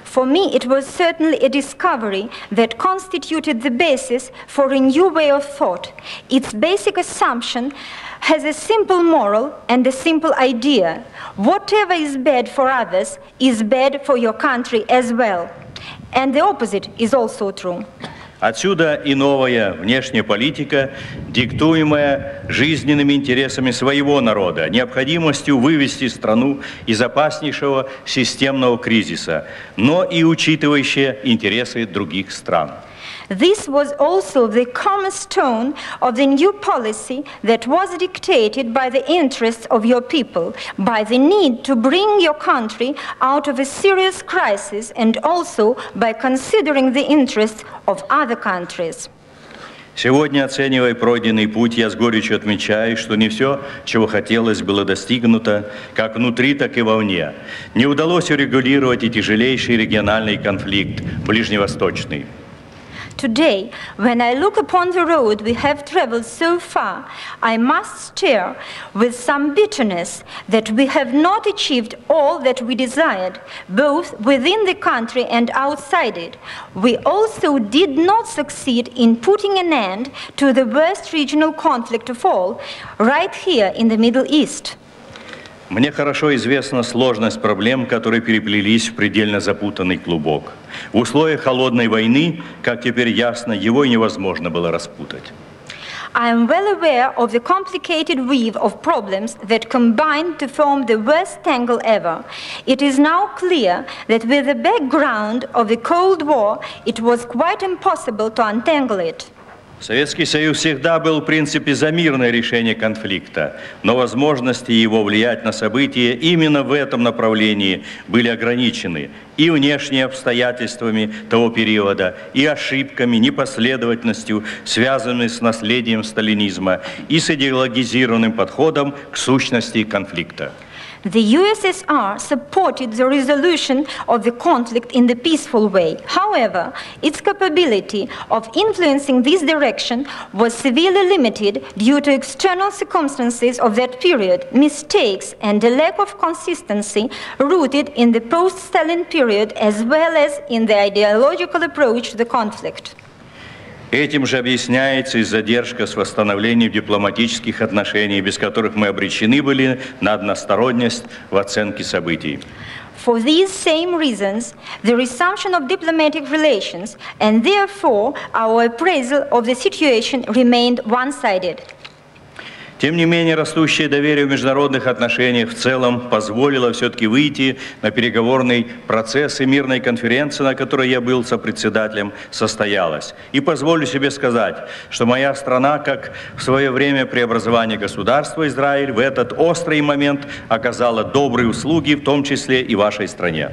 For me, it was certainly a discovery that constituted the basis for a new way of thought. Its basic assumption has a simple moral and a simple idea. Whatever is bad for others is bad for your country as well. And the opposite is also true. Отсюда и новая внешняя политика, диктуемая жизненными интересами своего народа, необходимостью вывести страну из опаснейшего системного кризиса, но и учитывающая интересы других стран. This was also the cornerstone of the new policy that was dictated by the interests of your people, by the need to bring your country out of a serious crisis, and also by considering the interests of other countries. Сегодня, оценивая пройденный путь, я с горечью отмечаю, что не все, чего хотелось, было достигнуто, как внутри, так и вовне. Не удалось урегулировать и тяжелейший региональный конфликт, ближневосточный. Today, when I look upon the road we have traveled so far, I must stare with some bitterness that we have not achieved all that we desired, both within the country and outside it. We also did not succeed in putting an end to the worst regional conflict of all, right here in the Middle East. Мне хорошо известна сложность проблем, которые переплелись в предельно запутанный клубок. В условиях холодной войны, как теперь ясно, его невозможно было распутать. I am well aware of the complicated weave of problems that combined to form the worst tangle ever. It is now clear that with the background of the Cold War, it was quite impossible to untangle it. Советский Союз всегда был в принципе за мирное решение конфликта, но возможности его влиять на события именно в этом направлении были ограничены и внешними обстоятельствами того периода, и ошибками, непоследовательностью, связанными с наследием сталинизма, и с идеологизированным подходом к сущности конфликта. The USSR supported the resolution of the conflict in the peaceful way. However, its capability of influencing this direction was severely limited due to external circumstances of that period, mistakes, and a lack of consistency rooted in the post-Stalin period as well as in the ideological approach to the conflict. Этим же объясняется и задержка с восстановлением дипломатических отношений, без которых мы обречены были на односторонность в оценке событий. for these same reasons, the resumption of diplomatic relations, and therefore our appraisal of the situation remained one-sided. Тем не менее, растущее доверие в международных отношениях в целом позволило все-таки выйти на переговорный процесс, и мирная конференция, на которой я был сопредседателем, состоялась. И позволю себе сказать, что моя страна, как в свое время при образовании государства Израиль, в этот острый момент оказала добрые услуги, в том числе и вашей стране.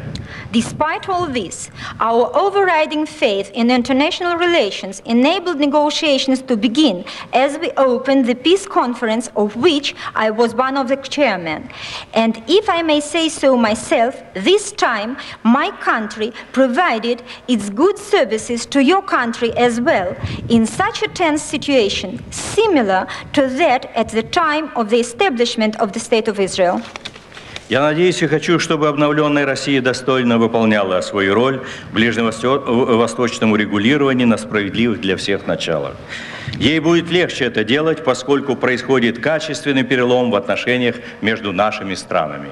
Despite all this, our overriding faith in international relations enabled negotiations to begin as we opened the peace conference of which I was one of the chairmen. And if I may say so myself, this time my country provided its good services to your country as well, in such a tense situation, similar to that at the time of the establishment of the State of Israel. Я надеюсь и хочу, чтобы обновленная Россия достойно выполняла свою роль в ближневосточном урегулировании на справедливых для всех началах. Ей будет легче это делать, поскольку происходит качественный перелом в отношениях между нашими странами.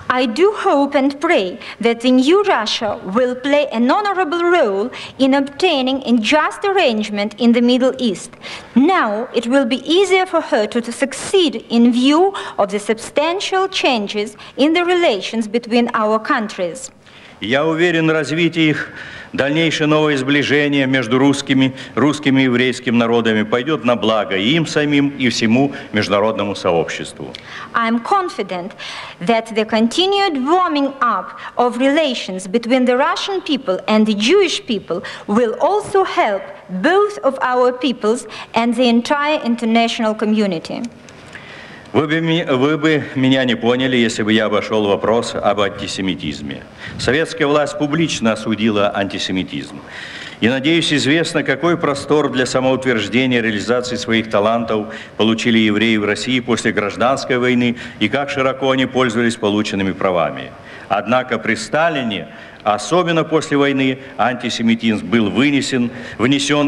I do hope and pray that the new Russia will play an honorable role in obtaining a just arrangement in the Middle East. Now it will be easier for her to succeed in view of the substantial changes in the relations between our countries. Я уверен, развитие их, дальнейшее новое сближение между русскими и еврейским народами пойдет на благо и им самим, и всему международному сообществу. I am confident that the continued warming up of relations between the Russian people and the Jewish people will also help both of our peoples and the entire international community. Вы бы меня не поняли, если бы я обошел вопрос об антисемитизме. Советская власть публично осудила антисемитизм. И, надеюсь, известно, какой простор для самоутверждения и реализации своих талантов получили евреи в России после гражданской войны и как широко они пользовались полученными правами. Однако при Сталине, особенно после войны, антисемитизм был внесен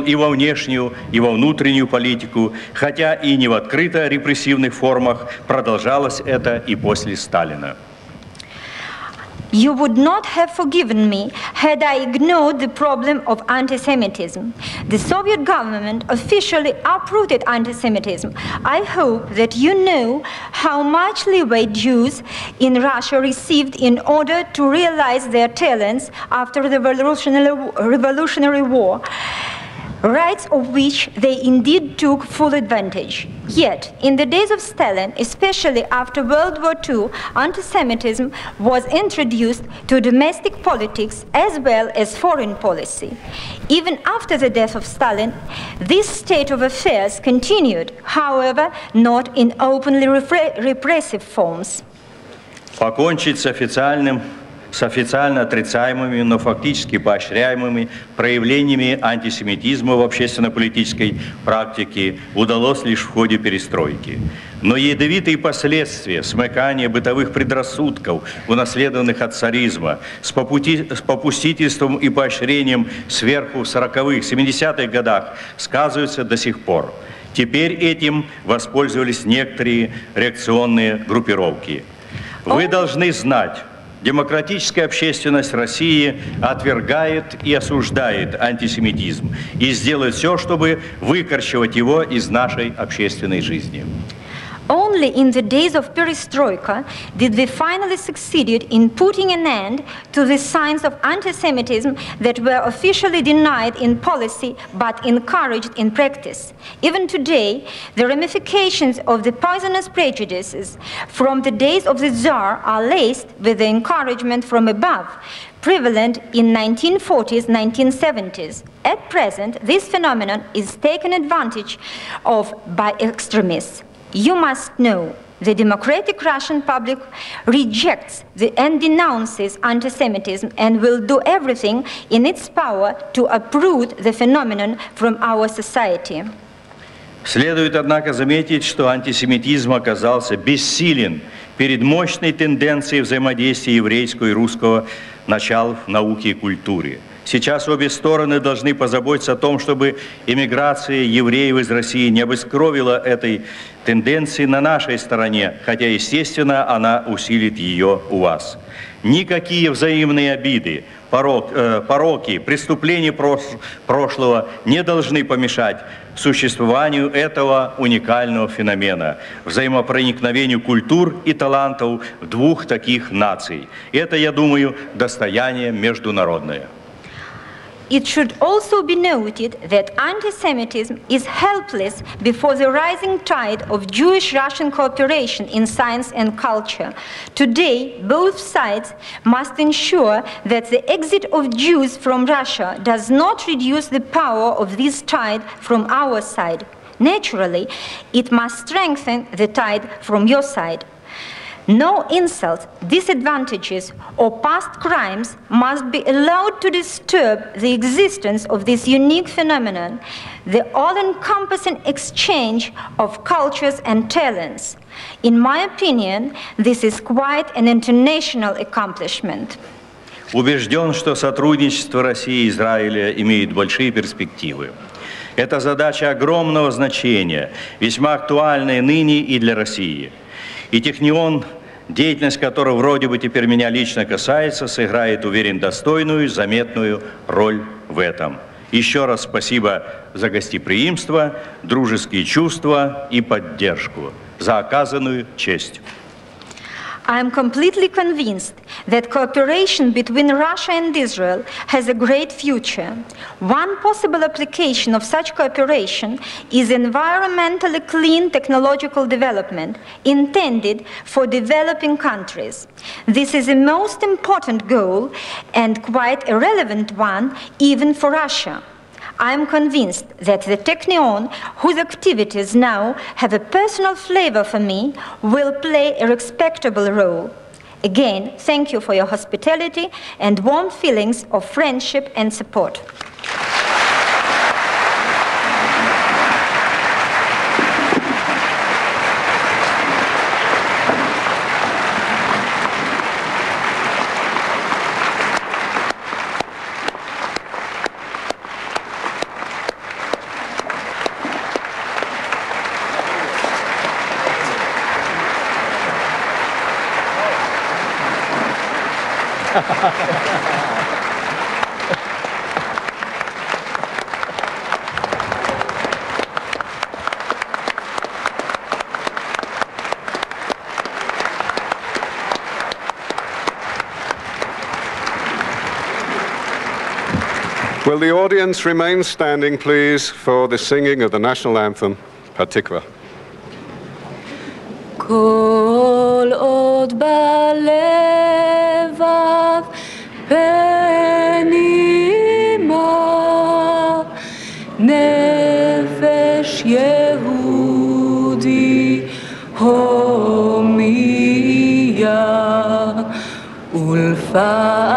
и во внешнюю, и во внутреннюю политику, хотя и не в открыто репрессивных формах, продолжалось это и после Сталина. You would not have forgiven me had I ignored the problem of anti-Semitism. The Soviet government officially uprooted anti-Semitism. I hope that you know how much leeway Jews in Russia received in order to realize their talents after the Revolutionary War, rights of which they indeed took full advantage. Yet, in the days of Stalin, especially after World War II, anti-Semitism was introduced to domestic politics as well as foreign policy. Even after the death of Stalin, this state of affairs continued, however, not in openly repressive forms. Покончить с официально отрицаемыми, но фактически поощряемыми проявлениями антисемитизма в общественно-политической практике удалось лишь в ходе перестройки. Но ядовитые последствия смыкания бытовых предрассудков, унаследованных от царизма, с попустительством и поощрением сверху в 40-х, 70-х годах сказываются до сих пор. Теперь этим воспользовались некоторые реакционные группировки. Вы должны знать, демократическая общественность России отвергает и осуждает антисемитизм и сделает все, чтобы выкорчевать его из нашей общественной жизни. Only in the days of perestroika did we finally succeed in putting an end to the signs of anti-Semitism that were officially denied in policy but encouraged in practice. Even today, the ramifications of the poisonous prejudices from the days of the Tsar are laced with the encouragement from above, prevalent in 1940s, 1970s. At present, this phenomenon is taken advantage of by extremists. You must know the democratic Russian public rejects and denounces anti-Semitism and will do everything in its power to uproot the phenomenon from our society. Следует, однако, заметить, что антисемитизм оказался бессилен перед мощной тенденцией взаимодействия еврейского и русского начал в науке и культуре. Сейчас обе стороны должны позаботиться о том, чтобы эмиграция евреев из России не обескровила этой тенденции на нашей стороне, хотя, естественно, она усилит ее у вас. Никакие взаимные обиды, пороки, преступления прошлого не должны помешать существованию этого уникального феномена, взаимопроникновению культур и талантов двух таких наций. Это, я думаю, достояние международное. It should also be noted that anti-Semitism is helpless before the rising tide of Jewish-Russian cooperation in science and culture. Today, both sides must ensure that the exit of Jews from Russia does not reduce the power of this tide from our side. Naturally, it must strengthen the tide from your side. No insults, disadvantages, or past crimes must be allowed to disturb the existence of this unique phenomenon, the all-encompassing exchange of cultures and talents. In my opinion, this is quite an international accomplishment. Убежден, что сотрудничество России и Израиля имеет большие перспективы. Это задача огромного значения, весьма актуальная ныне и для России. И Технион, деятельность которого вроде бы теперь меня лично касается, сыграет, уверен, достойную, заметную роль в этом. Еще раз спасибо за гостеприимство, дружеские чувства и поддержку, за оказанную честь. I am completely convinced that cooperation between Russia and Israel has a great future. One possible application of such cooperation is environmentally clean technological development intended for developing countries. This is a most important goal and quite a relevant one even for Russia. I am convinced that the Technion, whose activities now have a personal flavor for me, will play a respectable role. Again, thank you for your hospitality and warm feelings of friendship and support. Will the audience remain standing, please, for the singing of the national anthem, Hatikva. Kol od balevav penima nefesh Yehudi homiya ulfatei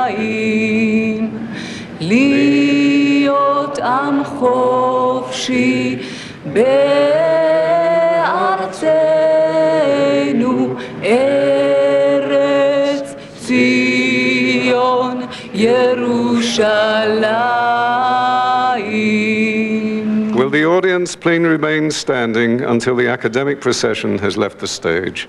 Yerushalayim להיות עם חופשי בארצנו ארץ ציון ירושלים. Will the audience please remain standing until the academic procession has left the stage?